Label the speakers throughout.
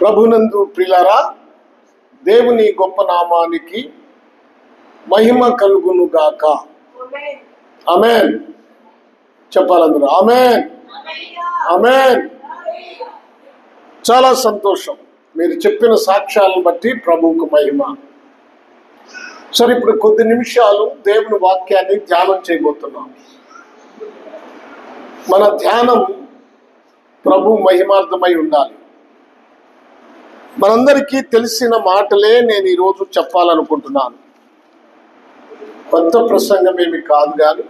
Speaker 1: ప్రభునందు ప్రియులారా, దేవుని గొప్ప నామానికి మహిమ కలుగును గాక. ఆమేన్. చెప్పాలందరూ ఆమేన్, ఆమేన్. చాలా సంతోషం, మీరు చెప్పిన సాక్ష్యాలను బట్టి ప్రభువుకు మహిమ. సరే, ఇప్పుడు కొద్ది నిమిషాలు దేవుని వాక్యాన్ని ధ్యానం చేయబోతున్నాం. మన ధ్యానం ప్రభు మహిమార్థమై ఉండాలి. మనందరికీ తెలిసిన మాటలే నేను ఈరోజు చెప్పాలనుకుంటున్నాను. కొత్త ప్రసంగం ఏమి కాదు, కానీ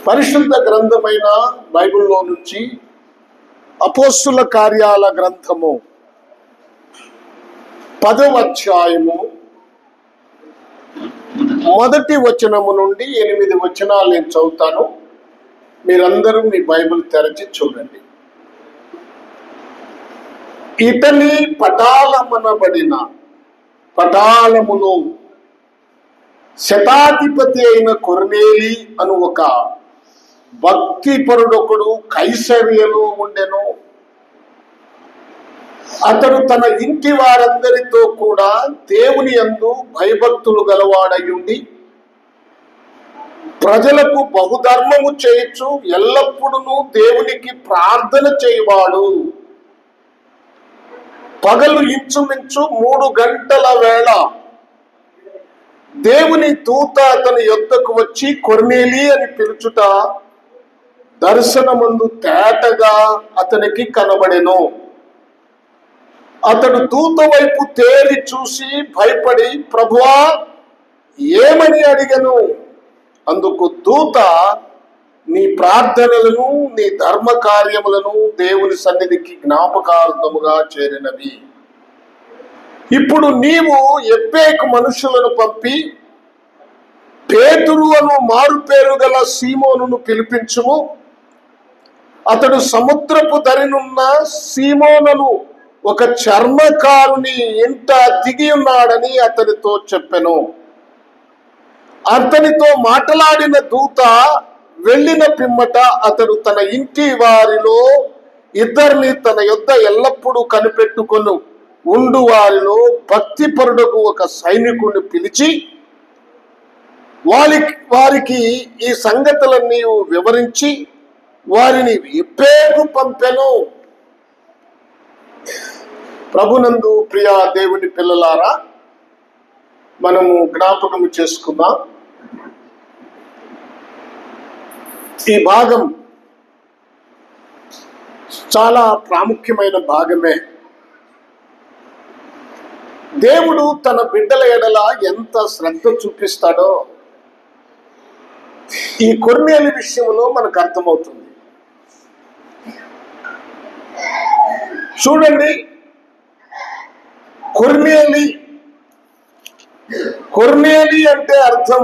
Speaker 1: పరిశుద్ధ గ్రంథమైన బైబిల్లో నుంచి అపోస్తుల కార్యాల గ్రంథము 10వ అధ్యాయము 1వ వచనము నుండి 8 వచనాలు నేను చదువుతాను. మీరందరూ మీ బైబిల్ తెరచి చూడండి. ఇటలీ పటాలమనబడిన పటాలములో శతాధిపతి అయిన కొర్నేలి అను ఒక భక్తిపరుడొకడు కైసరియలో ఉండెను. అతడు తన ఇంటి వారందరితో కూడా దేవుని యందు భయభక్తులు గలవాడయుండి ప్రజలకు బహుధర్మము చేయొచ్చు ఎల్లప్పుడూ దేవునికి ప్రార్థన చేయవాడు. పగలు ఇంచుమించు 3 గంటల వేళ దేవుని దూత అతని యొద్దకు వచ్చి కొర్నేలి అని పిలుచుట దర్శనమందు తేటగా అతనికి కనబడెను. అతడు దూత వైపు తేరి చూసి భయపడి, ప్రభువా ఏమని అడిగను. అందుకు దూత, నీ ప్రార్థనలను నీ ధర్మ కార్యములను దేవుని సన్నిధికి జ్ఞాపకార్థముగా చేరినవి. ఇప్పుడు నీవు ఎబ్బేకు మనుషులను పంపి పేతురు అను మారుపేరు గల సీమోనును పిలిపించుము. అతడు సముద్రపు దరినున్న సీమోనను ఒక చర్మకారుని ఇంట దిగి ఉన్నాడని అతనితో చెప్పెను. అతనితో మాట్లాడిన దూత వెళ్ళిన పిమ్మట అతడు తన ఇంటి వారిలో 2 తన యొద్ద ఎల్లప్పుడూ కనిపెట్టుకొని ఉండు వారిలో భక్తిపరుడకు ఒక సైనికుడిని పిలిచి వారికి ఈ సంగతులన్నీ వివరించి వారిని ఎబ్బేకు పంపెను. ప్రభునందు ప్రియ దేవుని పిల్లలారా, మనము జ్ఞాపకము చేసుకుందాం. ఈ భాగం చాలా ప్రాముఖ్యమైన భాగమే. దేవుడు తన బిడ్డల ఎడల ఎంత శ్రద్ధ చూపిస్తాడో ఈ కొర్నేలి విషయంలో మనకు అర్థమవుతుంది. చూడండి, కొర్నేలి అంటే అర్థం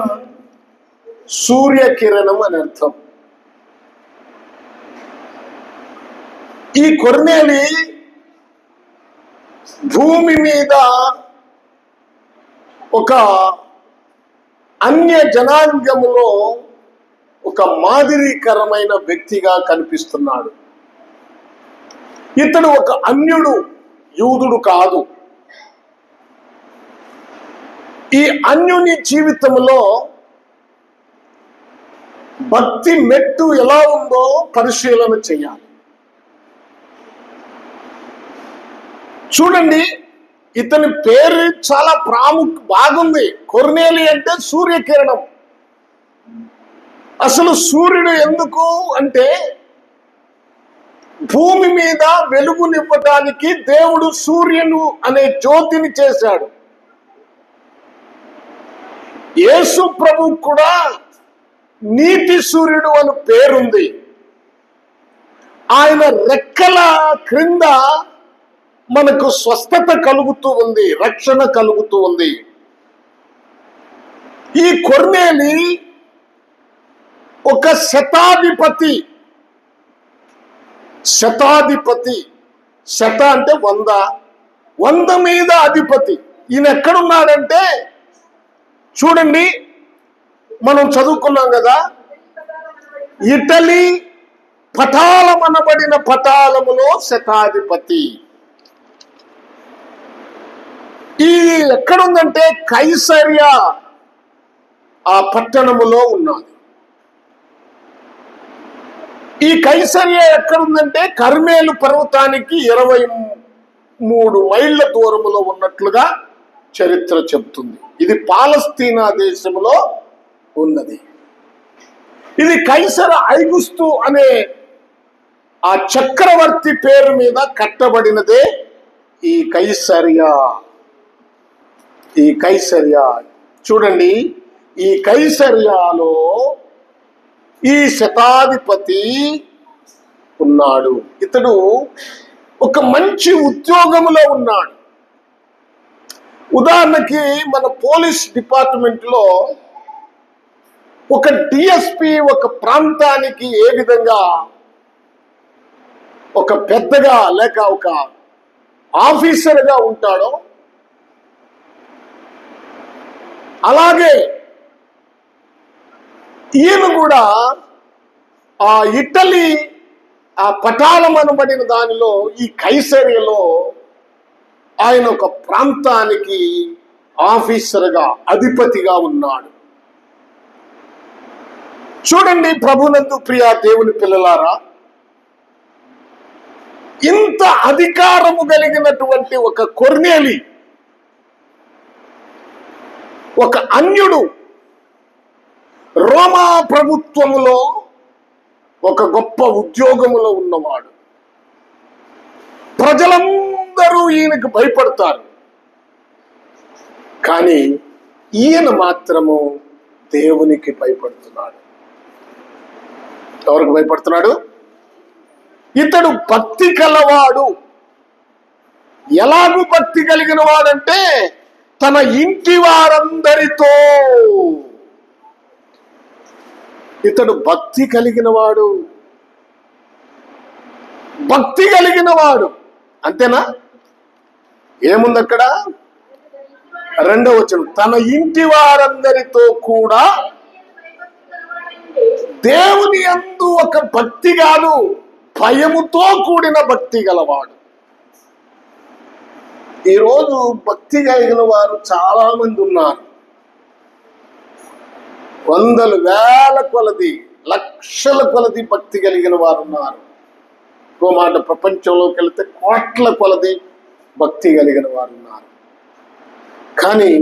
Speaker 1: సూర్యకిరణం అని అర్థం. ఈ కొర్నేలి భూమి మీద ఒక అన్య జనాంగములో ఒక మాదిరికరమైన వ్యక్తిగా కనిపిస్తున్నాడు. ఇతడు ఒక అన్యుడు, యూదుడు కాదు. ఈ అన్యుని జీవితంలో భక్తి మెట్టు ఎలా ఉందో పరిశీలన చేయాలి. చూడండి, ఇతని పేరు చాలా బాగుంది. కొర్నేలి అంటే సూర్యకిరణం. అసలు సూర్యుడు ఎందుకు అంటే భూమి మీద వెలుగునివ్వడానికి దేవుడు సూర్యుడు అనే జ్యోతిని చేశాడు. యేసు ప్రభు కూడా నీతి సూర్యుడు అని పేరుంది. ఆయన రెక్కల క్రింద మనకు స్వస్థత కలుగుతూ ఉంది, రక్షణ కలుగుతూ ఉంది. ఈ కొర్నేలి ఒక శతాధిపతి. శత అంటే 100 మీద అధిపతి. ఈయన ఎక్కడున్నాడంటే, చూడండి, మనం చదువుకున్నాం కదా, ఇటలీ పటాలమనబడిన పటాలములో శతాధిపతి. ఈ ఎక్కడుందంటే కైసరియా ఆ పట్టణములో ఉన్నది. ఈ కైసరియా ఎక్కడుందంటే కర్మేలు పర్వతానికి 23 మైళ్ళ దూరములో ఉన్నట్లుగా చరిత్ర చెబుతుంది. ఇది పాలస్తీనా దేశంలో ఉన్నది. ఇది కైసర ఐగుస్తు అనే ఆ చక్రవర్తి పేరు మీద కట్టబడినదే ఈ కైసరియా. ఈ కైసరియా చూడండి, ఈ కైసరియాలో ఈ శతాధిపతి ఉన్నాడు. ఇతడు ఒక మంచి ఉద్యోగంలో ఉన్నాడు. ఉదాహరణకి మన పోలీస్ డిపార్ట్మెంట్ లో ఒక డిఎస్పి ఒక ప్రాంతానికి ఏ విధంగా ఒక పెద్దగా లేక ఒక ఆఫీసర్గా ఉంటాడో, అలాగే ఈయన కూడా ఆ ఇటలీ ఆ పటాలం అనబడిన దానిలో ఈ కైసరియలో ఆయన ఒక ప్రాంతానికి ఆఫీసర్గా అధిపతిగా ఉన్నాడు. చూడండి ప్రభునందు ప్రియ దేవుని పిల్లలారా, ఇంత అధికారము కలిగినటువంటి ఒక కొర్నేలి, ఒక అన్యుడు రోమా ప్రభుత్వములో ఒక గొప్ప ఉద్యోగములో ఉన్నవాడు. ప్రజలందరూ ఈయనకు భయపడతారు. కానీ ఈయన మాత్రము దేవునికి భయపడుతున్నాడు. ఎవరికి భయపడుతున్నాడు? ఇతడు భక్తి కలవాడు. ఎలాగూ భక్తి కలిగిన వాడంటే తన ఇంటి వారందరితో ఇతడు భక్తి కలిగిన వాడు. భక్తి కలిగిన వాడు అంతేనా? ఏముంది అక్కడ? 2వ వచనం, తన ఇంటి వారందరితో కూడా దేవుని యందు ఒక భక్తి కాదు, భయముతో కూడిన భక్తి గలవాడు. ఈరోజు భక్తి కలిగిన వారు చాలా మంది ఉన్నారు. వందలు వేల కొలది లక్షల కొలది భక్తి కలిగిన వారు ఉన్నారు. ఇంకో మాట, ప్రపంచంలోకి వెళితే కోట్ల కొలది భక్తి కలిగిన వారు ఉన్నారు. కానీ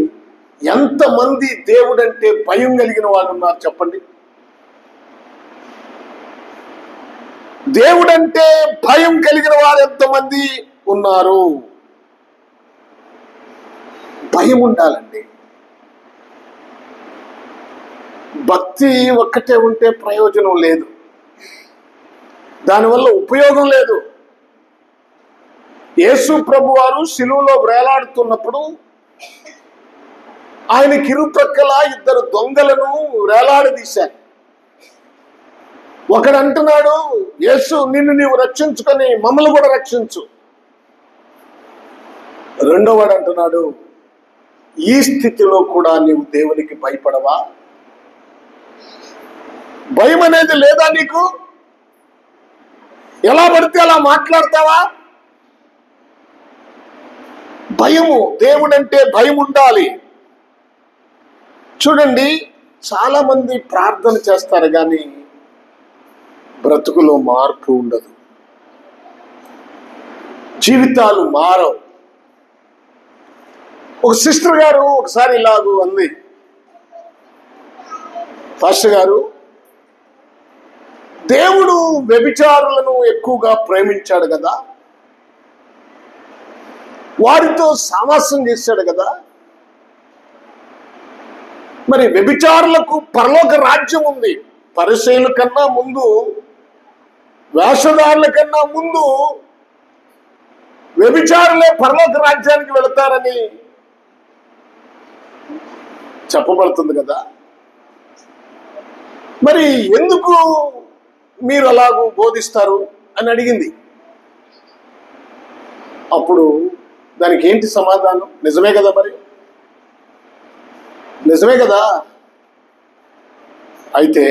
Speaker 1: ఎంతమంది దేవుడంటే భయం కలిగిన వాళ్ళు ఉన్నారు చెప్పండి? దేవుడంటే భయం కలిగిన వారు ఎంతమంది ఉన్నారు? భయం ఉండాలండి. భక్తి ఒక్కటే ఉంటే ప్రయోజనం లేదు, దానివల్ల ఉపయోగం లేదు. యేసు ప్రభు వారు శిలువలో వేలాడుతున్నప్పుడు ఆయనకి ఇరుప్రక్కల 2 దొంగలను వేలాడదీశారు. ఒకడు అంటున్నాడు, యేసు నిన్ను నీవు రక్షించుకొని మమ్మల్ని కూడా రక్షించు. రెండోవాడు అంటున్నాడు, ఈ స్థితిలో కూడా నీవు దేవునికి భయపడవా? భయం అనేది లేదా నీకు? ఎలా పడితే అలా మాట్లాడతావా? భయము, దేవుడంటే భయం ఉండాలి. చూడండి, చాలా మంది ప్రార్థన చేస్తారు కానీ బ్రతుకులో మార్పు ఉండదు, జీవితాలు మారవు. ఒక సిస్టర్ గారు ఒకసారి ఇలాగూ అంది, పాస్టర్ గారు, దేవుడు వ్యభిచారులను ఎక్కువగా ప్రేమించాడు కదా, వారితో సావాసం చేశాడు కదా, మరి వ్యభిచారులకు పరలోక రాజ్యం ఉంది. పరిసయ్యుల కన్నా ముందు, వేషధారుల కన్నా ముందు వ్యభిచారులే పరలోక రాజ్యానికి వెళతారని చెప్పబడుతుంది కదా, మరి ఎందుకు మీరు అలాగూ బోధిస్తారు అని అడిగింది. అప్పుడు దానికి ఏంటి సమాధానం? నిజమే కదా, మరి నిజమే కదా. అయితే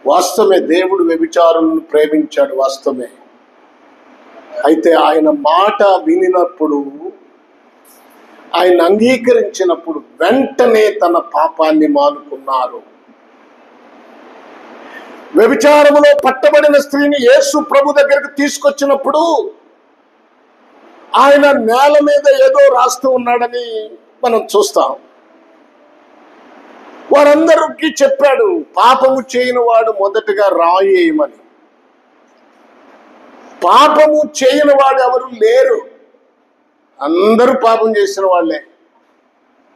Speaker 1: వాస్తవమే, దేవుడు వ్యభిచారులను ప్రేమించాడు, వాస్తవమే. అయితే ఆయన మాట వినినప్పుడు, ఆయన అంగీకరించినప్పుడు వెంటనే తన పాపాన్ని మానుకున్నారు. వ్యభిచారములో పట్టబడిన స్త్రీని యేసు ప్రభు దగ్గరికి తీసుకొచ్చినప్పుడు ఆయన నేల మీద ఏదో రాస్తూ ఉన్నాడని మనం చూస్తాం. వారందరికీ చెప్పాడు, పాపము చేయని వాడు మొదటగా రాయి వేయమని. పాపము చేయని వాడు ఎవరు లేరు, అందరూ పాపం చేసిన వాళ్ళే.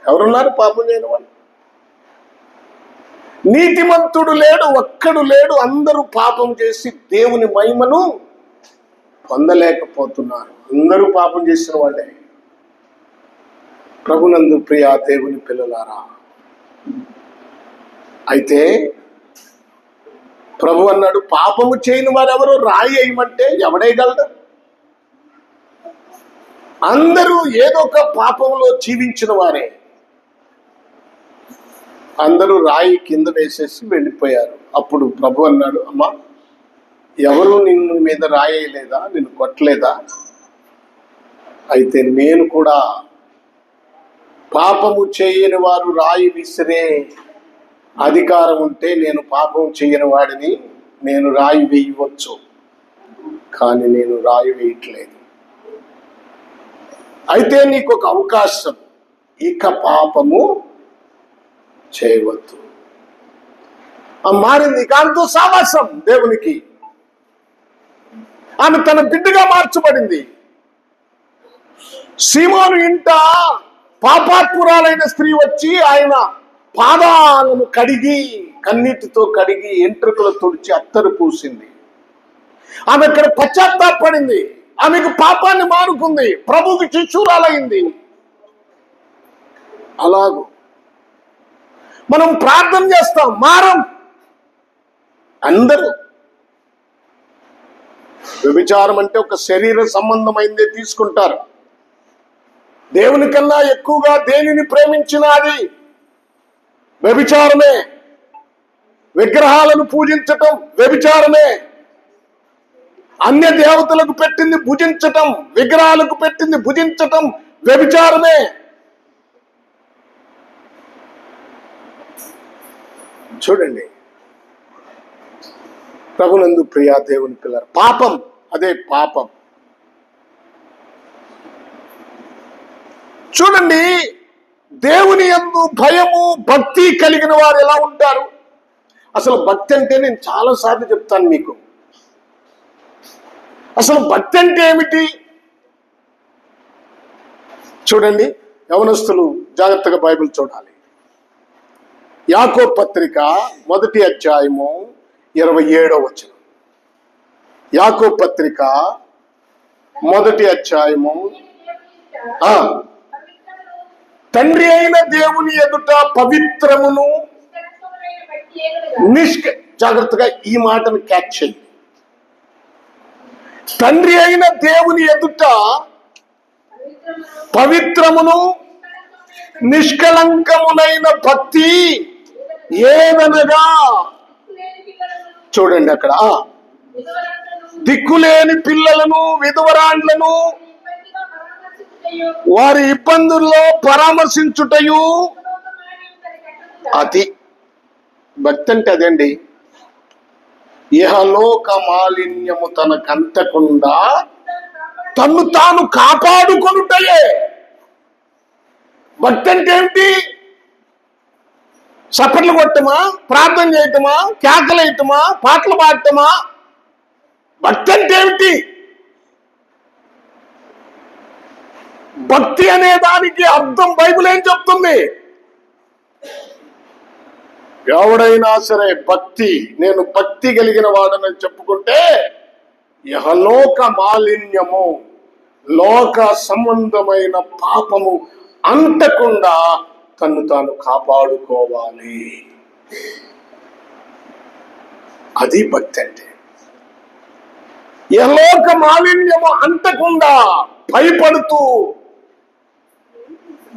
Speaker 1: ఎవరున్నారు పాపం చేయని వాళ్ళు? నీతిమంతుడు లేడు, ఒక్కడు లేడు. అందరూ పాపం చేసి దేవుని మహిమను పొందలేకపోతున్నారు. అందరూ పాపం చేసిన వాళ్ళే. ప్రభునందు ప్రియ దేవుని పిల్లలారా, అయితే ప్రభు అన్నాడు, పాపము చేయని వారెవరు రాయి వేయమంటే ఎవడేయగలడు? అందరూ ఏదో ఒక పాపంలో జీవించిన వారే. అందరూ రాయి కింద వేసేసి వెళ్ళిపోయారు. అప్పుడు ప్రభు అన్నాడు, అమ్మా, ఎవరు నిన్ను మీద రాయలేదా, నిన్ను కొట్టలేదా? అయితే నేను కూడా పాపము చేయని వారు రాయి విసిరే అధికారం ఉంటే నేను పాపం చేయని వాడిని, నేను రాయి వేయవచ్చు, కానీ నేను రాయి వేయట్లేదు. అయితే నీకు ఒక అవకాశం, ఇక పాపము చేయవద్దు. మారింది. కాంతో సావాసం దేవునికి. ఆమె తన బిడ్డగా మార్చబడింది. సీమోను ఇంట పాపాత్మురాలైన స్త్రీ వచ్చి ఆయన పాదాలను కడిగి, కన్నీటితో కడిగి, ఎంట్రుకలు తుడిచి అత్తరు పూసింది. ఆమె ఇక్కడ పశ్చాత్తాపడింది. ఆమెకు పాపాన్ని మానుకుంది, ప్రభువుకి శిష్యురాలైంది. అలాగూ మనం ప్రార్థన చేస్తాం, మారం. అందరూ వ్యభిచారం అంటే ఒక శరీర సంబంధమైందే తీసుకుంటారు. దేవుని కన్నా ఎక్కువగా దేనిని ప్రేమించినా అది వ్యభిచారమే. విగ్రహాలను పూజించటం వ్యభిచారమే. అన్య దేవతలకు పెట్టింది భుజించటం, విగ్రహాలకు పెట్టింది భుజించటం వ్యభిచారమే. చూడండి, ప్రభునందు ప్రియా దేవుని పిల్లలు, పాపం అదే పాపం. చూడండి, దేవుని యందు భయము భక్తి కలిగిన వారు ఎలా ఉంటారు? అసలు భక్తి అంటే నేను చాలాసార్లు చెప్తాను మీకు. అసలు భక్తి అంటే ఏమిటి? చూడండి, యవనస్తులు జాగ్రత్తగా బైబిల్ చూడాలి. యాకోబు పత్రిక 1వ అధ్యాయము 27వ వచనం. యాకోబు పత్రిక 1వ అధ్యాయము, తండ్రి అయిన దేవుని ఎదుట పవిత్రమును జాగ్రత్తగా ఈ మాటను క్యాచ్ చేయండి. తండ్రి అయిన దేవుని ఎదుట పవిత్రమును నిష్కలంకమునైన భక్తి ఏదనగా, చూడండి అక్కడ, దిక్కులేని పిల్లలను, విధవరాండ్లను వారి ఇబ్బందుల్లో పరామర్శించుటయు. అది భక్తి అంటే అదండి. ఇహలోక మాలిన్యము తనకంటకుండా తన్ను తాను కాపాడుకొనుటయే భక్తి అంటే ఏమిటి? చప్పట్లు కొట్టమా, ప్రార్థన చేయటమా, కేకలేయటమా, పాటలు పాడటమా? భక్తి అంటే ఏమిటి? భక్తి అనే దానికి అర్థం బైబిల్ ఏం చెప్తుంది? ఎవడైనా సరే భక్తి, నేను భక్తి కలిగిన వాడని చెప్పుకుంటే యహలోక మాలిన్యము, లోక సంబంధమైన పాపము అంటకుండా తను తాను కాపాడుకోవాలి. అది భక్తి అంటే. యహలోక మాలిన్యము అంటకుండా భయపడుతూ,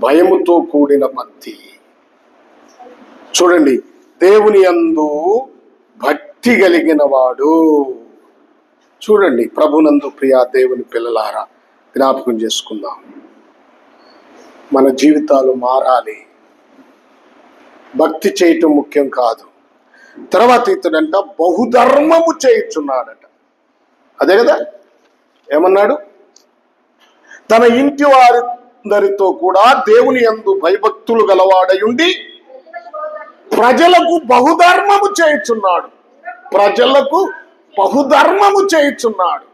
Speaker 1: భయముతో కూడిన భక్తి. చూడండి, దేవుని యందు భక్తి భక్తి కలిగిన వాడు. చూడండి, ప్రభునందు ప్రియా దేవుని పిల్లలారా, జ్ఞాపకం చేసుకుందాం. మన జీవితాలు మారాలి. భక్తి చేయటం ముఖ్యం కాదు. తర్వాత ఇతడంట బహుధర్మము చేయుచున్నాడట. అదే కదా ఏమన్నాడు? తన ఇంటి వారందరితో కూడా దేవుని యందు భయభక్తులు గలవాడయుండి ప్రజలకు బహుధర్మము చేయుచున్నాడు. ప్రజలకు బహుధర్మము చేయుచున్నాడు.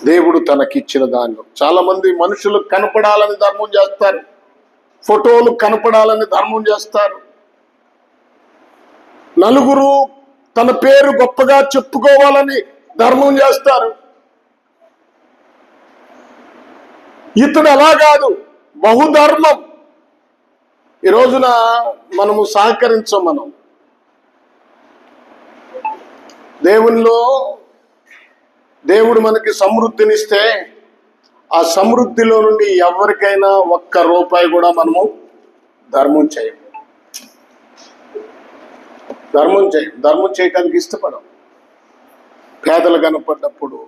Speaker 1: దేవుడు తనకిచ్చిన దానిలో చాలా మంది మనుషులకు కనపడాలని ధర్మం చేస్తారు, ఫోటోలు కనపడాలని ధర్మం చేస్తారు, నలుగురు తన పేరు గొప్పగా చెప్పుకోవాలని ధర్మం చేస్తారు. ఇతడు అలా కాదు, బహుధర్మం. ఈ రోజున మనము సహకరించం. మనం దేవునిలో దేవుడు మనకి సమృద్ధినిస్తే ఆ సమృద్ధిలో నుండి ఎవరికైనా ఒక్క రూపాయి కూడా మనము ధర్మం చేయం. ధర్మం చేయడానికి ఇష్టపడం. పేదలు కనపడ్డప్పుడు,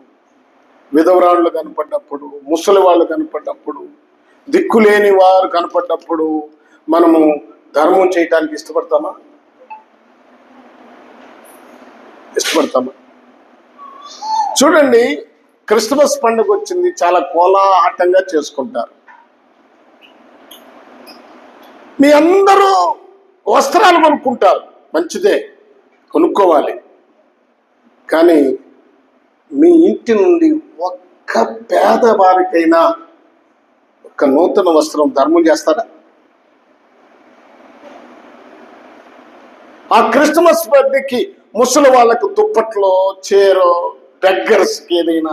Speaker 1: విధవరాళ్ళు కనపడ్డప్పుడు, ముసలి వాళ్ళు కనపడ్డప్పుడు, దిక్కులేని వారు కనపడ్డప్పుడు మనము ధర్మం చేయటానికి ఇష్టపడతామా? చూడండి, క్రిస్మస్ పండుగ వచ్చింది, చాలా కోలాహలంగా చేసుకుంటారు. మీ అందరూ వస్త్రాలు కొనుక్కుంటారు, మంచిదే, కొనుక్కోవాలి. కానీ మీ ఇంటి నుండి ఒక్క పేదవారికైనా ఒక్క నూతన వస్త్రం ధర్మం చేస్తారా? ఆ క్రిస్మస్ బర్త్డేకి ముసలి వాళ్ళకు దుప్పట్లో, చీరో, బెగ్గర్స్కి ఏదైనా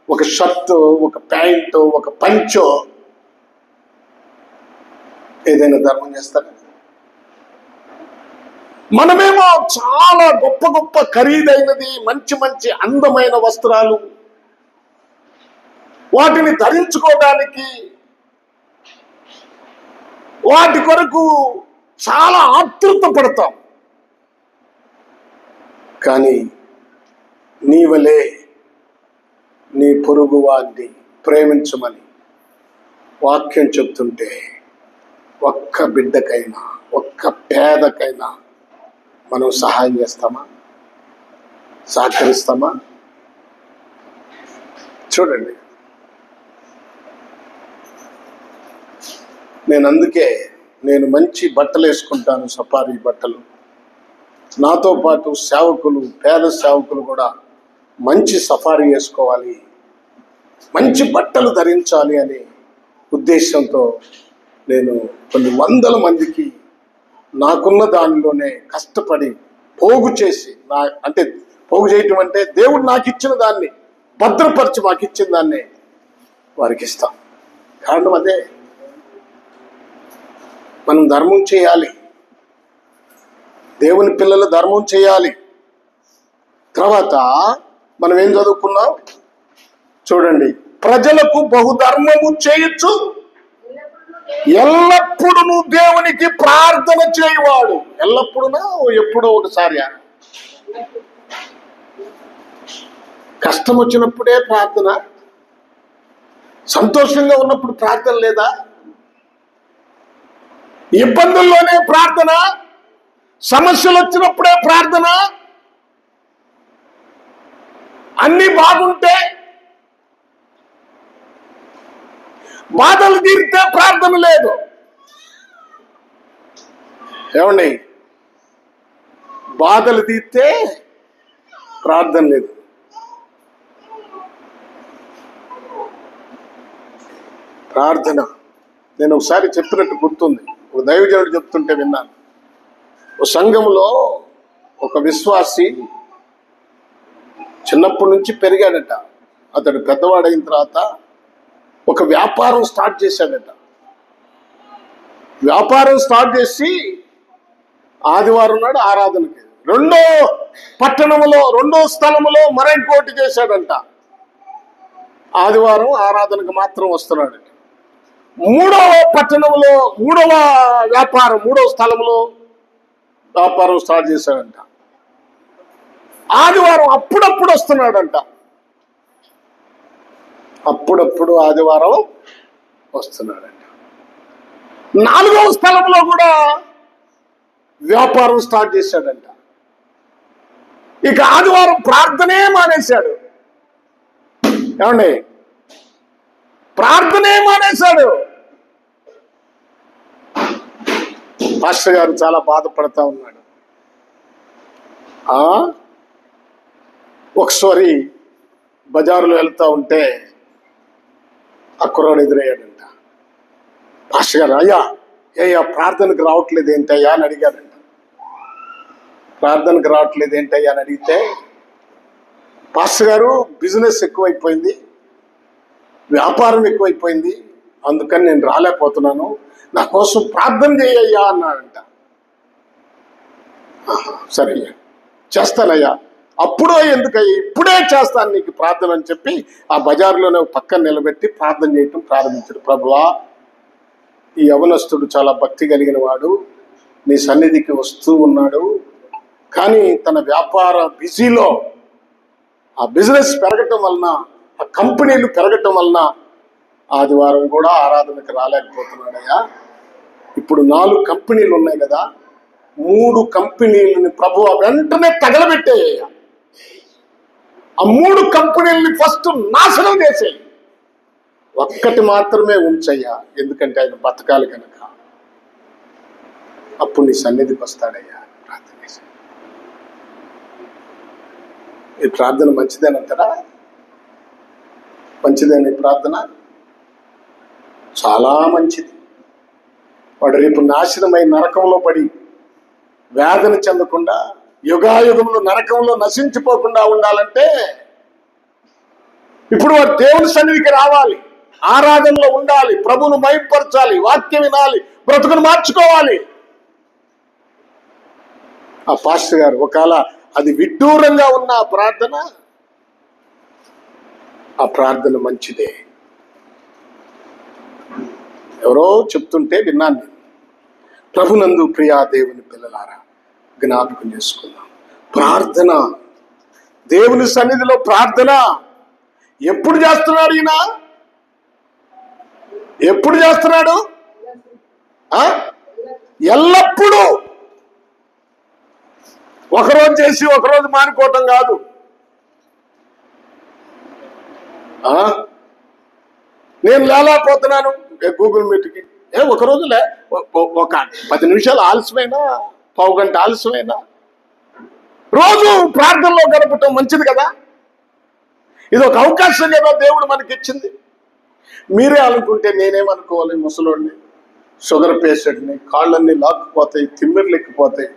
Speaker 1: ఒక షర్టు, ఒక ప్యాంటు, ఒక పంచో ఏదైనా ధర్మం చేస్తారా? మనమేమో చాలా గొప్ప గొప్ప ఖరీదైనది, మంచి మంచి అందమైన వస్త్రాలు, వాటిని ధరించుకోవడానికి వాటి కొరకు చాలా ఆతృత పడతాం. కానీ నీవలే నీ పొరుగు వారిని ప్రేమించమని వాక్యం చెప్తుంటే ఒక్క బిడ్డకైనా, ఒక్క పేదకైనా మనం సహాయం చేస్తామా? సహకరిస్తామా? చూడండి, నేను మంచి బట్టలు వేసుకుంటాను, సఫారీ బట్టలు. నాతో పాటు సేవకులు, పేద సేవకులు కూడా మంచి సఫారీ వేసుకోవాలి, మంచి బట్టలు ధరించాలి అనే ఉద్దేశంతో నేను కొన్ని వందల మందికి నాకున్న దానిలోనే కష్టపడి పోగు చేసి, పోగు చేయటం అంటే దేవుడు నాకు ఇచ్చిన దాన్ని భద్రపరిచి మాకు ఇచ్చిన దాన్ని వారికి ఇస్తాం. కారణం అదే, మనం ధర్మం చేయాలి. దేవుని పిల్లలు ధర్మం చేయాలి. తర్వాత మనం ఏం చదువుకున్నాం చూడండి, ప్రజలకు బహుధర్మము చేయొచ్చు, ఎల్లప్పుడూ దేవునికి ప్రార్థన చేయవాడు. ఎల్లప్పుడూనా ఎప్పుడో ఒకసారి? కష్టం వచ్చినప్పుడే ప్రార్థన, సంతోషంగా ఉన్నప్పుడు ప్రార్థన లేదా? ఇబ్బందుల్లోనే ప్రార్థన, సమస్యలు వచ్చినప్పుడే ప్రార్థన, అన్ని బాగుంటే, బాధలు తీరితే ప్రార్థన లేదు. ఏమండి, బాధలు తీరితే ప్రార్థన లేదు. ప్రార్థన నేను ఒకసారి చెప్పినట్టు గుర్తుంది. ఒక దైవజనుడు చెప్తుంటే విన్నాను. ఒక సంఘంలో ఒక విశ్వాసి చిన్నప్పటి నుంచి పెరిగాడట. అతడు పెద్దవాడైన తర్వాత ఒక వ్యాపారం స్టార్ట్ చేశాడట. వ్యాపారం స్టార్ట్ చేసి ఆదివారం నాడు ఆరాధనకి, రెండో స్థలములో మరింకోటి చేశాడంట. ఆదివారం ఆరాధనకు మాత్రం వస్తున్నాడు. మూడవ స్థలంలో వ్యాపారం స్టార్ట్ చేశాడంట. ఆదివారం అప్పుడప్పుడు వస్తున్నాడంట. అప్పుడప్పుడు ఆదివారం వస్తున్నాడంట. 4వ స్థలంలో కూడా వ్యాపారం స్టార్ట్ చేశాడంట. ఇక ఆదివారం ప్రార్థనే మానేశాడు. ఏమండి, ప్రార్థనే మానేశాడు. పాస్టర్ గారు చాలా బాధపడతా ఉన్నాడు. ఒకసారి బజారులో వెళ్తా ఉంటే ఆ కుర్రాడు ఎదురయ్యాడంట. పాస్టర్ గారు, అయ్యా ప్రార్థనకు రావట్లేదు ఏంటయ్యా అని అడిగాడంట. ప్రార్థనకు రావట్లేదు ఏంటయ్యా అని అడిగితే, పాస్టర్ గారు బిజినెస్ ఎక్కువైపోయింది, వ్యాపారం ఎక్కువైపోయింది, అందుకని నేను రాలేకపోతున్నాను, నా కోసం ప్రార్థన చేయ్యా అన్నాడంట. సరే చేస్తానయ్యా. అప్పుడు ఎందుకయ్యా, ఇప్పుడే చేస్తాను నీకు ప్రార్థన అని చెప్పి ఆ బజార్లోనే పక్కన నిలబెట్టి ప్రార్థన చేయటం ప్రారంభించాడు. ప్రభువా, ఈ యవనస్తుడు చాలా భక్తి కలిగిన వాడు, నీ సన్నిధికి వస్తూ ఉన్నాడు, కానీ తన వ్యాపార బిజీలో ఆ బిజినెస్ పెరగటం వలన, ఆ కంపెనీలు పెరగటం వలన ఆదివారం కూడా ఆరాధనకు రాలేకపోతున్నాడయ్యా. ఇప్పుడు 4 కంపెనీలు ఉన్నాయి కదా, 3 కంపెనీలని ప్రభువా వెంటనే తగలబెట్టేయ్యా. ఆ 3 కంపెనీలని ఫస్ట్ నాశనం చేసేయి, ఒక్కటి మాత్రమే ఉంచయ్యా, ఎందుకంటే ఆయన బతకాలి కనుక. అప్పుడు నీ సన్నిధికి వస్తాడయ్యా. ప్రార్థన చేసి, ఈ ప్రార్థన మంచిదేనంటారా? మంచిదేనా ఈ ప్రార్థన? చాలా మంచిది. వాడు రేపు నాశనమై నరకంలో పడి వేదన చెందకుండా, యుగాయుగంలో నరకంలో నశించిపోకుండా ఉండాలంటే ఇప్పుడు వాడు దేవుని సన్నిధికి రావాలి, ఆరాధనలో ఉండాలి, ప్రభువును మహిమపరచాలి, వాక్యం వినాలి, బ్రతుకును మార్చుకోవాలి. ఆ పాస్టర్ గారు ఒకవేళ అది విడ్డూరంగా ఉన్న ఆ ప్రార్థన మంచిదే. ఎవరో చెప్తుంటే విన్నాను నేను. ప్రభునందు ప్రియా దేవుని పిల్లలారా, జ్ఞాపకం చేసుకుందాం. ప్రార్థన, దేవుని సన్నిధిలో ప్రార్థన ఎప్పుడు చేస్తున్నాడు ఈయన? ఎప్పుడు చేస్తున్నాడు? ఎల్లప్పుడూ. ఒకరోజు చేసి ఒకరోజు మానుకోవటం కాదు. నేను లేకపోతున్నాను గూగుల్ మీట్కి, ఒకరోజు ఒక 10 నిమిషాలు ఆలస్యమైనా, పావు గంట ఆలస్యమైనా రోజు ప్రార్థనలో గడపటం మంచిది కదా. ఇది ఒక అవకాశం కదా దేవుడు మనకి ఇచ్చింది. మీరే అనుకుంటే నేనేమనుకోవాలి? ముసలోడిని, షుగర్ పేషెంట్ని, కాళ్ళన్నీ లాక్కుపోతాయి, తిమ్మిర్లు ఎక్కిపోతాయి.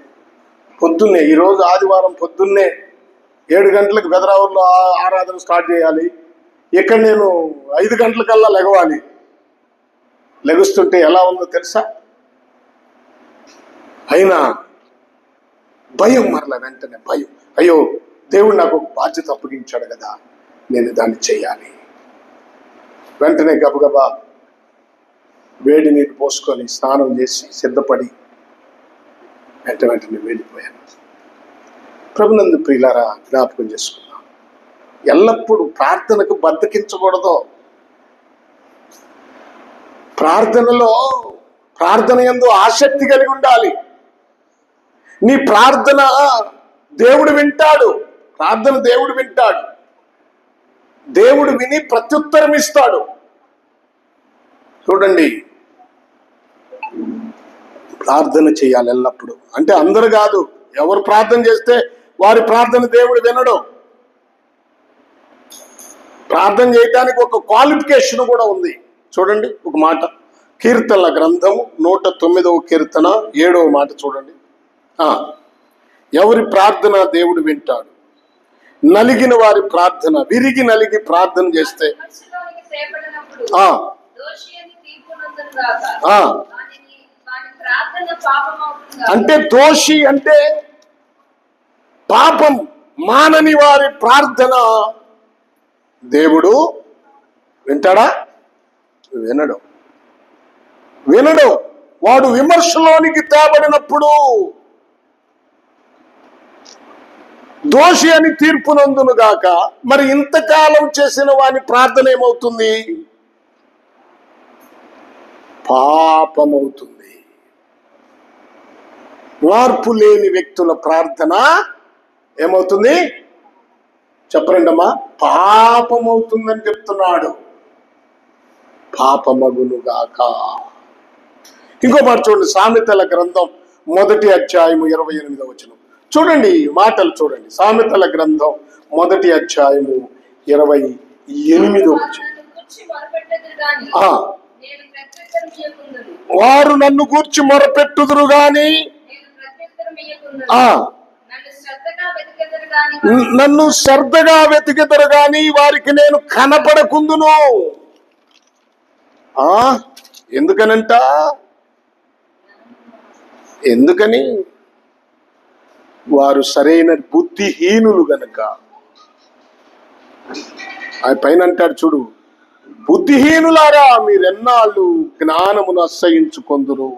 Speaker 1: పొద్దున్నే, ఈరోజు ఆదివారం పొద్దున్నే 7 గంటలకు బెదరావుల్లో ఆరాధన స్టార్ట్ చేయాలి. ఇక్కడ నేను 5 గంటలకల్లా లెగవాలి. లెగుస్తుంటే ఎలా ఉందో తెలుసా? అయినా భయం, మరలా వెంటనే భయం. అయ్యో, దేవుడు నాకు ఒక బాధ్యత అప్పగించాడు కదా, నేను దాన్ని చెయ్యాలి. వెంటనే గబగబా వేడి నీరు పోసుకొని స్నానం చేసి సిద్ధపడి వెంటనే వెళ్ళిపోయాను. ప్రభునందు ప్రియులారా, జ్ఞాపకం చేసుకున్నాం. ఎల్లప్పుడూ ప్రార్థనకు బద్దకించకూడదు. ప్రార్థన యందు ఆసక్తి కలిగి ఉండాలి. నీ ప్రార్థన దేవుడు వింటాడు. ప్రార్థన దేవుడు వింటాడు. దేవుడు విని ప్రత్యుత్తరం ఇస్తాడు. చూడండి, ప్రార్థన చేయాలి ఎల్లప్పుడూ. అంటే అందరు కాదు, ఎవరు ప్రార్థన చేస్తే వారి ప్రార్థన దేవుడు వినడు. ప్రార్థన చేయడానికి ఒక క్వాలిఫికేషన్ కూడా ఉంది. చూడండి ఒక మాట, కీర్తనల గ్రంథము 109వ కీర్తన 7వ మాట చూడండి. ఎవరి ప్రార్థన దేవుడు వింటాడు? నలిగిన వారి ప్రార్థన, విరిగి నలిగి ప్రార్థన చేస్తే అంటే దోషి అంటే పాపం మానని వారి ప్రార్థన దేవుడు వింటాడా? వినడు. వాడు విమర్శలోనికి తేబడినప్పుడు దోషి అని తీర్పునందును గాక. మరి ఇంతకాలం చేసిన వాని ప్రార్థన ఏమవుతుంది? పాపమవుతుంది. మార్పు లేని వ్యక్తుల ప్రార్థన ఏమవుతుంది? చెప్పరండమ్మా, పాపమవుతుందని చెప్తున్నాడు. పాపమగునుగాక. ఇంకో మాట చూడండి, సామెతల గ్రంథం 1వ అధ్యాయము 28వ వచనం చూడండి. మాటలు చూడండి. సామెతల గ్రంథం 1వ అధ్యాయము 28వ వచనం. వారు నన్ను గూర్చి మొరపెట్టుదురు గాని నన్ను శ్రద్ధగా వెతికెదరు గాని వారికి నేను కనపడకుందును. ఎందుకనంట? ఎందుకని? వారు సరైన బుద్ధిహీనులు గనక. ఆ పైన అంటాడు చూడు, బుద్ధిహీనులారా మీరెన్నాళ్ళు జ్ఞానమును అసహించుకొందురు.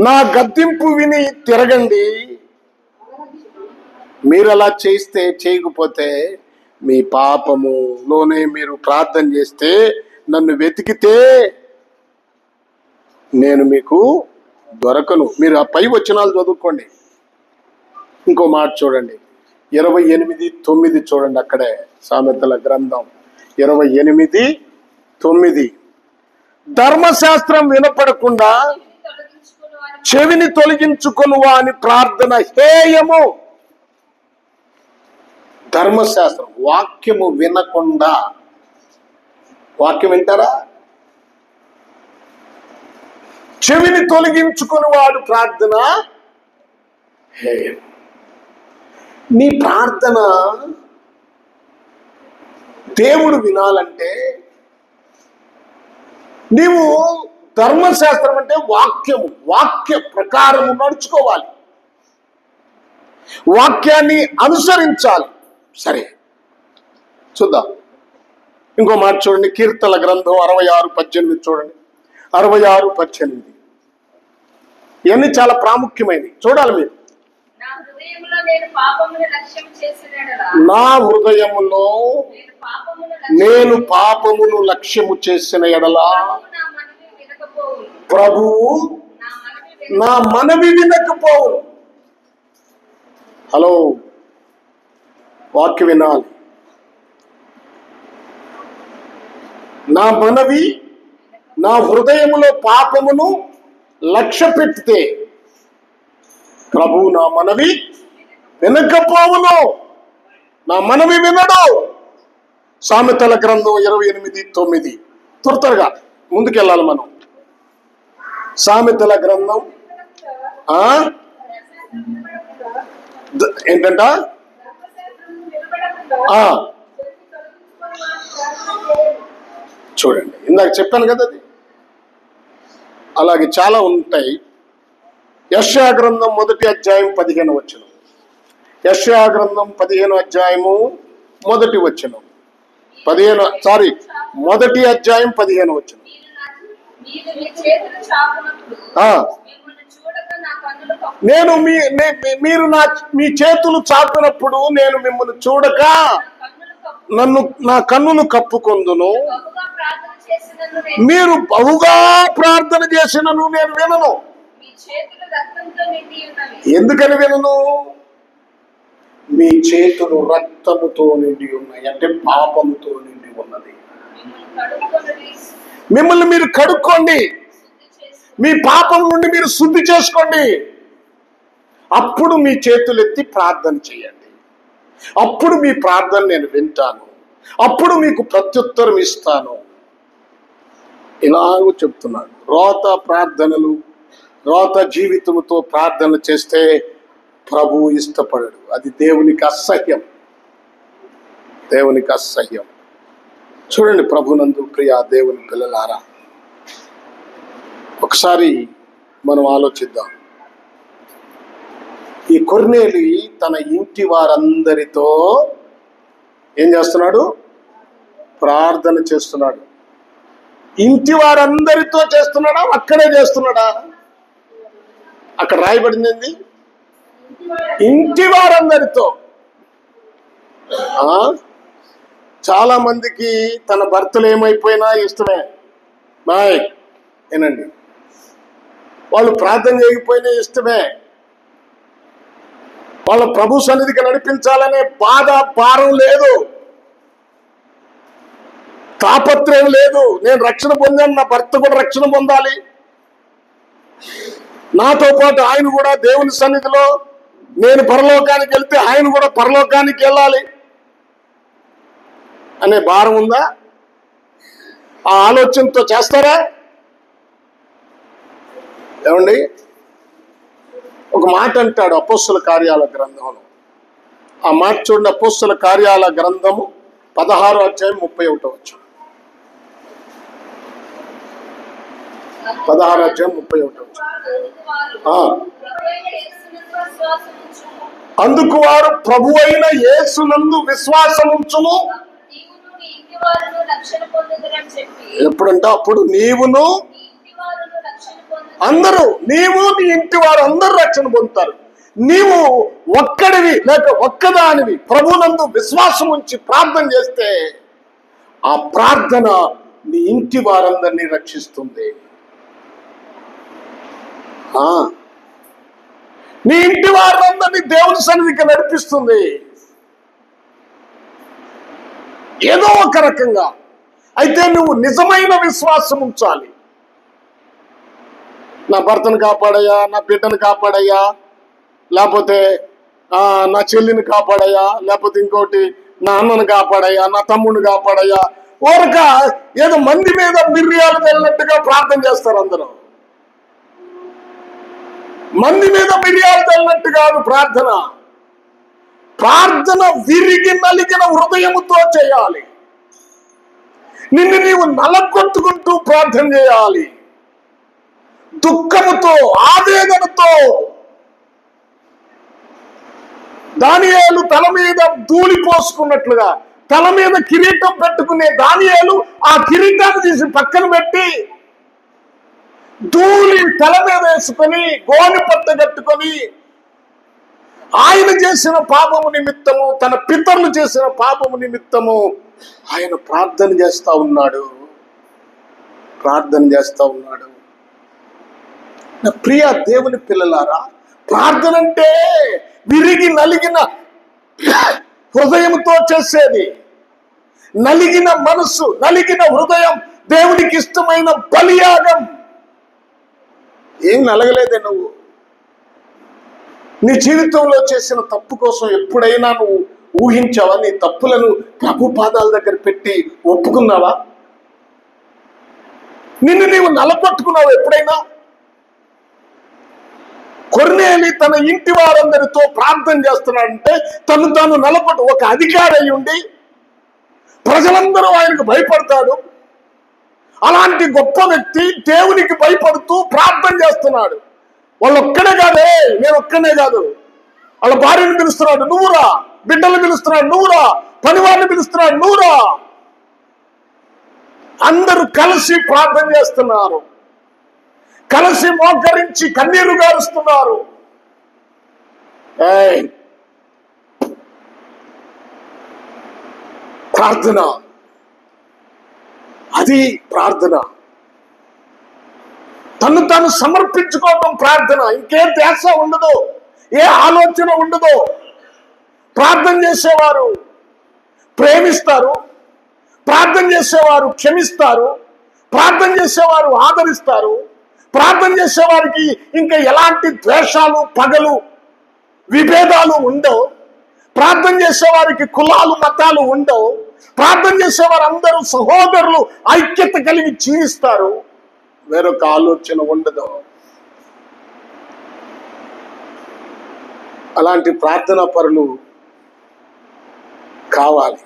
Speaker 1: నా గద్దింపు విని తిరగండి. మీరు అలా చేయకపోతే మీ పాపములోనే మీరు ప్రార్థన చేస్తే, నన్ను వెతికితే నేను మీకు దొరకను. మీరు ఆ పై వచనాలు చదువుకోండి. ఇంకో మాట చూడండి, 28:9 చూడండి. అక్కడే సామెతల గ్రంథం 28:9. ధర్మశాస్త్రం వినపడకుండా చెవిని తొలగించుకొను వాని ప్రార్థన హేయము. ధర్మశాస్త్రం, వాక్యము వినకుండా, వాక్యం వింటారా? చెవిని తొలగించుకుని వాడు ప్రార్థన హేయం. నీ ప్రార్థన దేవుడు వినాలంటే నీవు ధర్మశాస్త్రం అంటే వాక్యము, వాక్య ప్రకారము నడుచుకోవాలి, వాక్యాన్ని అనుసరించాలి. సరే చూద్దాం. ఇంకో మాట చూడండి, కీర్తనల గ్రంథం 66:18 చూడండి. 66:18 ఇవన్నీ చాలా ప్రాముఖ్యమైనవి, చూడాలి మీరు. నా హృదయములో నేను పాపమును లక్ష్యము చేసిన ఎడలా ప్రభువు నా మనవి వినకపోవు. హలో, వాక్య వినాలి. నా మనవి, నా హృదయములో పాపమును లక్ష్య పెడితే ప్రభువు నా మనవి వినకపోవును. నా మనవి వినడు. సామెతల గ్రంథం 28:9. త్వరగా ముందుకెళ్ళాలి మనం. సామెతల గ్రంథం ఏంటంట? చూడండి, ఇందాక చెప్పాను కదా అది. అలాగే చాలా ఉంటాయి. యెషయా గ్రంథం 1వ అధ్యాయం 15వ వచనం. యెషయా గ్రంథం 15వ అధ్యాయము 1వ వచనం. 1వ అధ్యాయం 15వ వచనం. నేను మీరు మీ చేతులు చాపినప్పుడు నేను మిమ్మల్ని చూడక నా కన్నులు కప్పుకొందును. మీరు బహుగా ప్రార్థన చేసినను నేను వినను. ఎందుకని వినను? మీ చేతులు రక్తముతో నిండి ఉన్నాయి, అంటే పాపముతో నిండి ఉన్నది. మిమ్మల్ని మీరు కడుక్కోండి, మీ పాపం నుండి మీరు శుద్ధి చేసుకోండి. అప్పుడు మీ చేతులు ఎత్తి ప్రార్థన చేయండి. అప్పుడు మీ ప్రార్థన నేను వింటాను, అప్పుడు మీకు ప్రత్యుత్తరం ఇస్తాను. ఇలాగూ చెప్తున్నాడు. రోత ప్రార్థనలు, రోత జీవితంతో ప్రార్థన చేస్తే ప్రభువు ఇష్టపడడు. అది దేవునికి అసహ్యం, దేవునికి అసహ్యం. చూడండి ప్రభునందు ప్రియ దేవుని పిల్లలారా, ఒకసారి మనం ఆలోచిద్దాం. ఈ కొర్నేలి తన ఇంటి వారందరితో ఏం చేస్తున్నాడు? ప్రార్థన చేస్తున్నాడు. ఇంటి వారందరితో చేస్తున్నాడా? అక్కడే చేస్తున్నాడా? అక్కడ రాయబడింది ఇంటి వారందరితో. చాలా మందికి తన భర్తలు ఏమైపోయినా ఇష్టమే. బాయ్ ఏనండి, వాళ్ళు ప్రార్థన చేయకపోయినా ఇష్టమే. వాళ్ళ ప్రభు సన్నిధికి నడిపించాలనే బాధ, భారం లేదు, తాపత్రయం లేదు. నేను రక్షణ పొందాను, నా భర్త కూడా రక్షణ పొందాలి, నాతో పాటు ఆయన కూడా దేవుని సన్నిధిలో, నేను పరలోకానికి వెళ్తే ఆయన కూడా పరలోకానికి వెళ్ళాలి అనే భారం ఉందా? ఆ ఆలోచనతో చేస్తారా? ఏమండి, ఒక మాట అంటాడు అపోస్తల కార్యాల గ్రంథంలో. ఆ మాట చూడండి, అపోస్తల కార్యాల గ్రంథము 16వ అధ్యాయం 31వ వచనం. 16వ అధ్యాయం 31వ వచనం. అందుకు వారు ప్రభు అయిన యేసునందు విశ్వాసముంచుము. ఎప్పుడంటే అప్పుడు నీవును అందరూ, నీవు నీ ఇంటి వారు అందరూ రక్షణ పొందుతారు. నీవు ఒక్కడివి లేక ఒక్కదానివి ప్రభునందు విశ్వాసం ఉంచి ప్రార్థన చేస్తే ఆ ప్రార్థన నీ ఇంటి వారందరినీ రక్షిస్తుంది. నీ ఇంటి వారందరినీ దేవుని సన్నిధికి నడిపిస్తుంది ఏదో ఒక రకంగా. అయితే నువ్వు నిజమైన విశ్వాసం ఉంచాలి. నా భర్తను కాపాడయ్యా, నా బిడ్డను కాపాడయ్యా, లేకపోతే నా చెల్లిని కాపాడయ్యా, లేకపోతే ఇంకోటి నా అన్నను కాపాడయ్యా, నా తమ్ముడిని కాపాడయ్యా. ఓరక ఏదో మంది మీద మిర్యాలు వెళ్ళినట్టుగా ప్రార్థన చేస్తారు అందరూ. మంది మీద మిర్యాలు వెళ్ళినట్టు కాదు ప్రార్థన. ప్రార్థన విరిగి నలిగిన హృదయముతో చేయాలి. నిన్ను నీవు నలగొట్టుకుంటూ ప్రార్థన చేయాలి. దుఃఖముతో, ఆవేదనతో. దానియేలు తల మీద ధూళి పోసుకున్నట్లుగా తల మీద కిరీటం పెట్టుకునే దానియేలు ఆ కిరీటాన్ని తీసి పక్కన పెట్టి ధూళి తల మీద వేసుకొని గోనె పట్ట కట్టుకొని ఆయన చేసిన పాపము నిమిత్తము, తన పితరులు చేసిన పాపము నిమిత్తము ఆయన ప్రార్థన చేస్తా ఉన్నాడు. నా ప్రియ దేవుని పిల్లలారా, ప్రార్థన అంటే విరిగి నలిగిన హృదయంతో చేసేది. నలిగిన మనస్సు, నలిగిన హృదయం దేవునికి ఇష్టమైన బలియాగం. ఏం నలగలేదే నువ్వు? నీ జీవితంలో చేసిన తప్పు కోసం ఎప్పుడైనా నువ్వు ఊహించావా? నీ తప్పులను ప్రభు పాదాల దగ్గర పెట్టి ఒప్పుకున్నావా? నిన్ను నీవు నలపట్టుకున్నావు ఎప్పుడైనా? కొర్నేలి తన ఇంటి వారందరితో ప్రార్థన చేస్తున్నాడంటే తను తాను నలపట్టు. ఒక అధికారి అయి ఉండి ప్రజలందరూ ఆయనకు భయపడతాడు. అలాంటి గొప్ప వ్యక్తి దేవునికి భయపడుతూ ప్రార్థన చేస్తున్నాడు. వాళ్ళు ఒక్కడే కాదే, నేను ఒక్కనే కాదు, వాళ్ళ భార్యను పిలుస్తున్నాడు, నువ్వురా. బిడ్డలు పిలుస్తున్నాడు, నువ్వురా. పనివారిని పిలుస్తున్నాడు, నువ్వురా. అందరూ కలిసి ప్రార్థన చేస్తున్నారు, కలిసి మోకరించి కన్నీరు గారుస్తున్నారు. ప్రార్థన, అది ప్రార్థన. తను తాను సమర్పించుకోవడం ప్రార్థన. ఇంకే ధ్యాస ఉండదు, ఏ ఆలోచన ఉండదు. ప్రార్థన చేసేవారు ప్రేమిస్తారు, ప్రార్థన చేసేవారు క్షమిస్తారు, ప్రార్థన చేసేవారు ఆదరిస్తారు. ప్రార్థన చేసేవారికి ఇంకా ఎలాంటి ద్వేషాలు, పగలు, విభేదాలు ఉండవు. ప్రార్థన చేసేవారికి కులాలు, మతాలు ఉండవు. ప్రార్థన చేసేవారు అందరూ సహోదరులు ఐక్యత కలిగి జీవిస్తారు. వేరొక ఆలోచన ఉండదు. అలాంటి ప్రార్థనా పరులు కావాలి.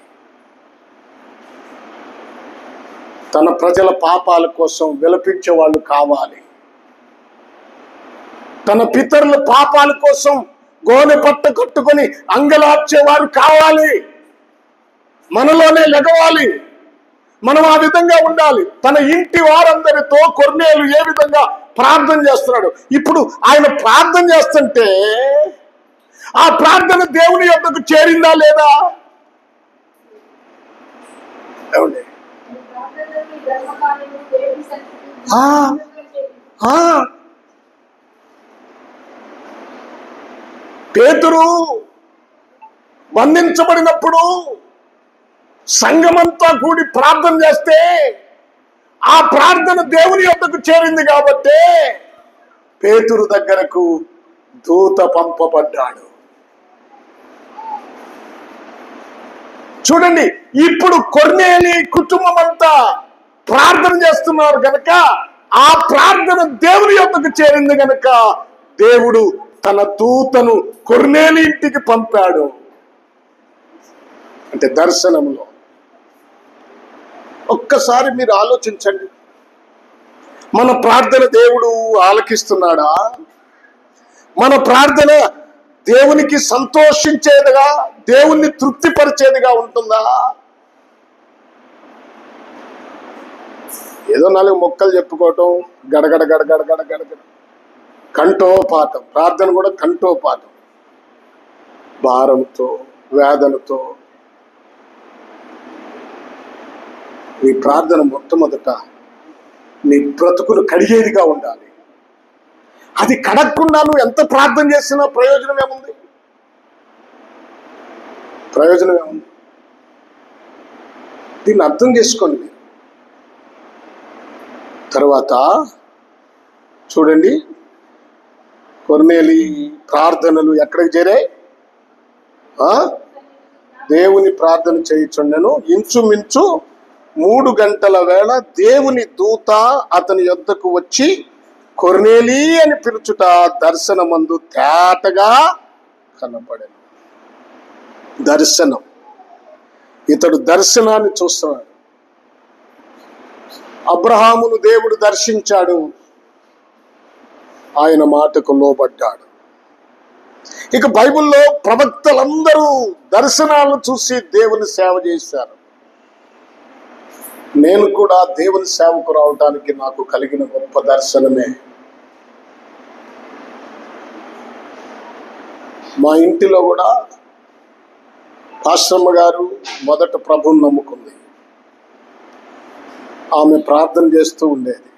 Speaker 1: తన ప్రజల పాపాల కోసం విలపించే వాళ్ళు కావాలి. తన పితరుల పాపాల కోసం గోనె పట్ట కట్టుకొని అంగలార్చేవారు కావాలి. మనలోనే లెగవాలి. మనం ఆ విధంగా ఉండాలి. తన ఇంటి వారందరితో కొర్నేలు ఏ విధంగా ప్రార్థన చేస్తున్నాడు. ఇప్పుడు ఆయన ప్రార్థన చేస్తుంటే ఆ ప్రార్థన దేవుని యొద్దకు చేరిందా లేదా? ఏమండి? పేతురు బంధించబడినప్పుడు సంఘమంతా కూడి ప్రార్థన చేస్తే ఆ ప్రార్థన దేవుని యొద్దకు చేరింది కాబట్టి పేతురు దగ్గరకు దూత పంపబడ్డాడు. చూడండి, ఇప్పుడు కొర్నేలి కుటుంబం అంతా ప్రార్థన చేస్తున్నారు కనుక ఆ ప్రార్థన దేవుని యొద్దకు చేరింది కనుక దేవుడు తన దూతను కొర్నేలి ఇంటికి పంపాడు. అంటే దర్శనంలో ఒక్కసారి మీరు ఆలోచించండి, మన ప్రార్థన దేవుడు ఆలకిస్తున్నాడా? మన ప్రార్థన దేవునికి సంతోషించేదిగా, దేవుణ్ణి తృప్తిపరిచేదిగా ఉంటుందా? ఏదో 4 మొక్కలు చెప్పుకోవటం, గడగడ గడగడ గడగడ కంఠోపాతం. ప్రార్థన కూడా కంఠోపాతం, భారంతో, వేదనతో. నీ ప్రార్థన మొట్టమొదట నీ బ్రతుకును కడిగేదిగా ఉండాలి. అది కడగకుండా నువ్వు ఎంత ప్రార్థన చేసినా ప్రయోజనం ఏముంది? ప్రయోజనం ఏముంది? దీన్ని అర్థం చేసుకోండి మీరు. తర్వాత చూడండి, కొర్నేలి ప్రార్థనలు ఎక్కడికి చేరాయి? దేవుని ప్రార్థన చేయుచుండెను. ఇంచుమించు 3 గంటల వేళ దేవుని దూత అతని యొద్దకు వచ్చి కొర్నేలి అని పిలుచుట దర్శనమందు తేటగా కనపడెను. దర్శనం. ఇతడు దర్శనాన్ని చూస్తున్నాడు. అబ్రహామును దేవుడు దర్శించాడు, ఆయన మాటకు లోబడ్డాడు. ఇక బైబిల్లో ప్రవక్తలందరూ దర్శనాలను చూసి దేవుని సేవ చేశారు. నేను కూడా దేవుని సేవకు రావడానికి నాకు కలిగిన గొప్ప దర్శనమే, మా ఇంటిలో కూడా పాస్టమ్మ గారు మొదట ప్రభువుని నమ్ముకుంది. ఆమె ప్రార్థన చేస్తూ ఉండేది,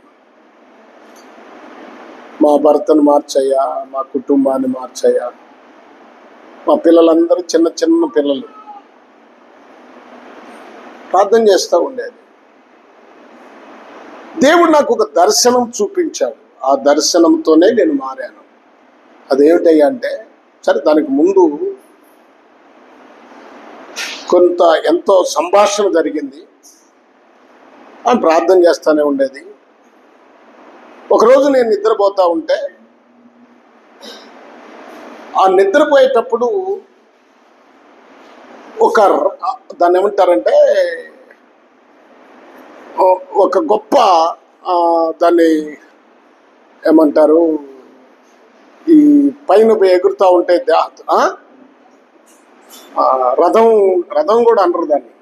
Speaker 1: మా భర్తను మార్చయ్యా, మా కుటుంబాన్ని మార్చయ్యా. మా పిల్లలందరూ చిన్న చిన్న పిల్లలు, ప్రార్థన చేస్తూ ఉండేది. దేవుడు నాకు ఒక దర్శనం చూపించాడు. ఆ దర్శనంతోనే నేను మారాను. అదేమిటయ్యా అంటే, సరే దానికి ముందు కొంత ఎంతో సంభాషణ జరిగింది. ఆమె ప్రార్థన చేస్తూనే ఉండేది. ఒకరోజు నేను నిద్రపోతా ఉంటే, ఆ నిద్రపోయేటప్పుడు దాన్ని ఏమంటారంటే ఒక గొప్ప దాన్ని ఏమంటారు, ఈ పైన ఎగురుతూ ఉంటే రథం కూడా అనరు దాన్ని,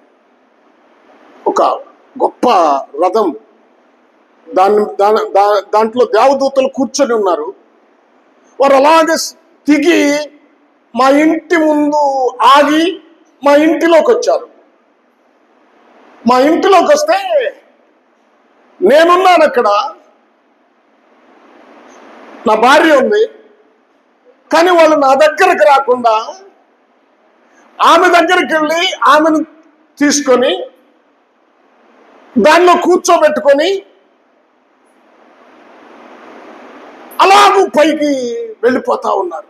Speaker 1: ఒక గొప్ప రథం, దాంట్లో దేవదూతలు కూర్చొని ఉన్నారు. వారు అలాగే దిగి మా ఇంటి ముందు ఆగి మా ఇంటిలోకి వచ్చారు. మా ఇంటిలోకి వస్తే నేనున్నాను అక్కడ, నా భార్య ఉంది. కానీ వాళ్ళు నా దగ్గరకు రాకుండా ఆమె దగ్గరికి వెళ్ళి ఆమెను తీసుకొని దానిలో కూర్చోబెట్టుకొని అలాగూ పైకి వెళ్ళిపోతా ఉన్నారు.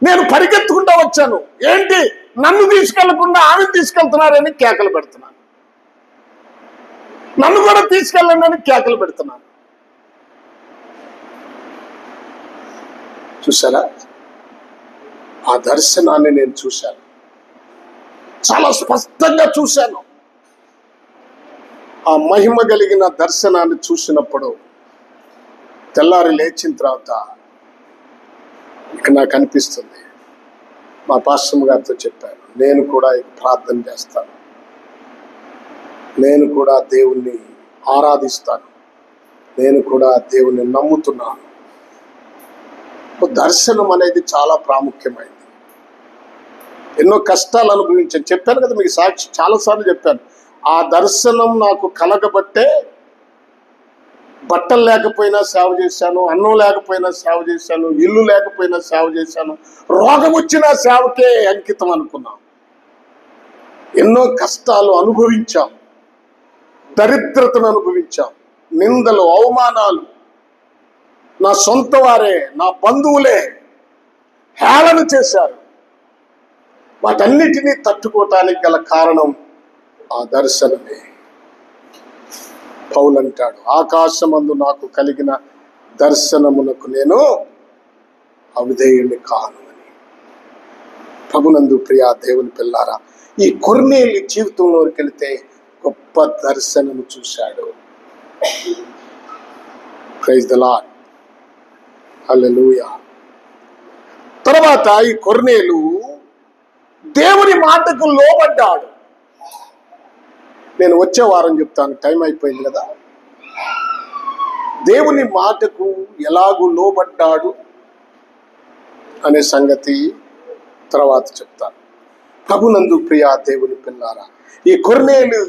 Speaker 1: నేను పరిగెత్తుకుంటా వచ్చాను. ఏంటి నన్ను తీసుకెళ్లకుండా ఆమెను తీసుకెళ్తున్నారని కేకలు పెడుతున్నాను. నన్ను కూడా తీసుకెళ్ళండి అని కేకలు పెడుతున్నాను. చూసారా? ఆ దర్శనాన్ని నేను చూశాను, చాలా స్పష్టంగా చూశాను. ఆ మహిమ కలిగిన దర్శనాన్ని చూసినప్పుడు తెల్లారి లేచిన తర్వాత ఇక నాకు అనిపిస్తుంది, మా పాస్టమ్ గారితో చెప్పాను, నేను కూడా ప్రార్థన చేస్తాను, నేను కూడా దేవుణ్ణి ఆరాధిస్తాను, నేను కూడా దేవుణ్ణి నమ్ముతున్నాను. దర్శనం అనేది చాలా ప్రాముఖ్యమైనది. ఎన్నో కష్టాలు అనుభవించాను, చెప్పాను కదా మీకు, సాక్షి చాలాసార్లు చెప్పాను. ఆ దర్శనం నాకు కలగబట్టే బట్టలు లేకపోయినా సేవ చేశాను, అన్నం లేకపోయినా సేవ చేశాను, ఇల్లు లేకపోయినా సేవ చేశాను, రోగం వచ్చినా సేవకే అంకితం అనుకున్నాం. ఎన్నో కష్టాలు అనుభవించాం, దరిద్రతను అనుభవించాం, నిందలు, అవమానాలు, నా సొంత వారే, నా బంధువులే హేళన చేశారు. వాటన్నిటినీ తట్టుకోవటానికి గల కారణం ఆ దర్శనమే. పౌలు అంటాడు, ఆకాశమందు నాకు కలిగిన దర్శనమునకు నేను అవిధేయుని కాను అని. ప్రభునందు ప్రియా దేవుని పిల్లారా, ఈ కొర్నేలి జీవితంలోకి వెళితే గొప్ప దర్శనము చూశాడు. ప్రైజ్ ద లార్డ్, హల్లెలూయా. తర్వాత ఈ కొర్నేలు దేవుని మాటకు లోబడ్డాడు. నేను వచ్చే వారం చెప్తాను, టైం అయిపోయింది కదా. దేవుని మాటకు ఎలాగూ లోబడ్డాడు అనే సంగతి తర్వాత చెప్తాను. ప్రభునందు ప్రియా దేవుని పిల్లారా, ఈ కొర్నేలు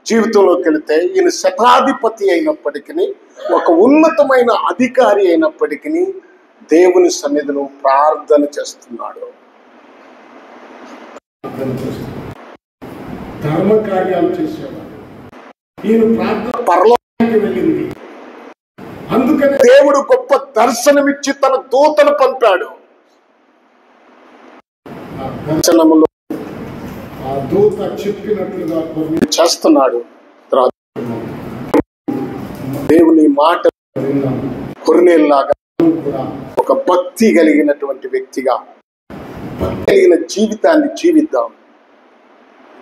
Speaker 1: జీవితంలోకి వెళితే ఈయన శతాధిపతి అయినప్పటికీ, ఒక ఉన్నతమైన అధికారి అయినప్పటికీ దేవుని సన్నిధిలో ప్రార్థన చేస్తున్నాడు. ధర్మ కార్యాలు చేసేవాడు. ఈయన ప్రార్థన పరలోకానికి వెళ్ళింది. అందుకని దేవుడు గొప్ప దర్శనమిచ్చి తన దూతను పంపాడు. ఆ దర్శనములో ఆ దూత చెప్పినట్లుగా చేస్తున్నాడు. దేవుని మాట కొర్నేలులాగా ఒక భక్తి కలిగినటువంటి వ్యక్తిగా, భక్తి కలిగిన జీవితాన్ని జీవిద్దాం.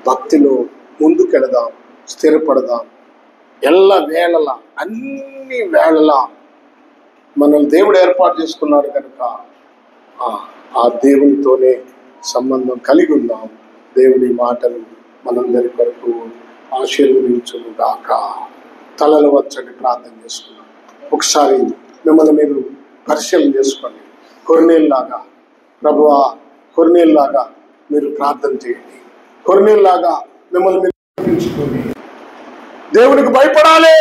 Speaker 1: భక్తిలో ముందుకెళదాం, స్థిరపడదాం. ఎల్ల వేళలా, అన్ని వేళలా మనల్ని దేవుడు ఏర్పాటు చేసుకున్నాడు కనుక ఆ దేవునితోనే సంబంధం కలిగి ఉన్నాం. దేవుని మాటలు మనందరి కొరకు ఆశీర్వదించును గాక. తలలు వచ్చండి, ప్రార్థన చేసుకున్నాం. ఒకసారి మిమ్మల్ని మీరు పరిశీలన చేసుకోండి. కొర్నేలులాగా, ప్రభువా, కొర్నేలులాగా మీరు ప్రార్థన చేయండి. కొర్నేలులాగా మిమ్మల్ని మీరు అర్పించుకోండి. దేవునికి భయపడాలి,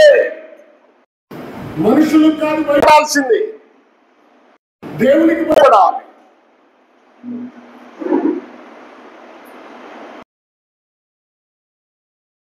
Speaker 1: మనుషులకు కాదు భయపడాల్సింది, దేవునికి భయపడాలి.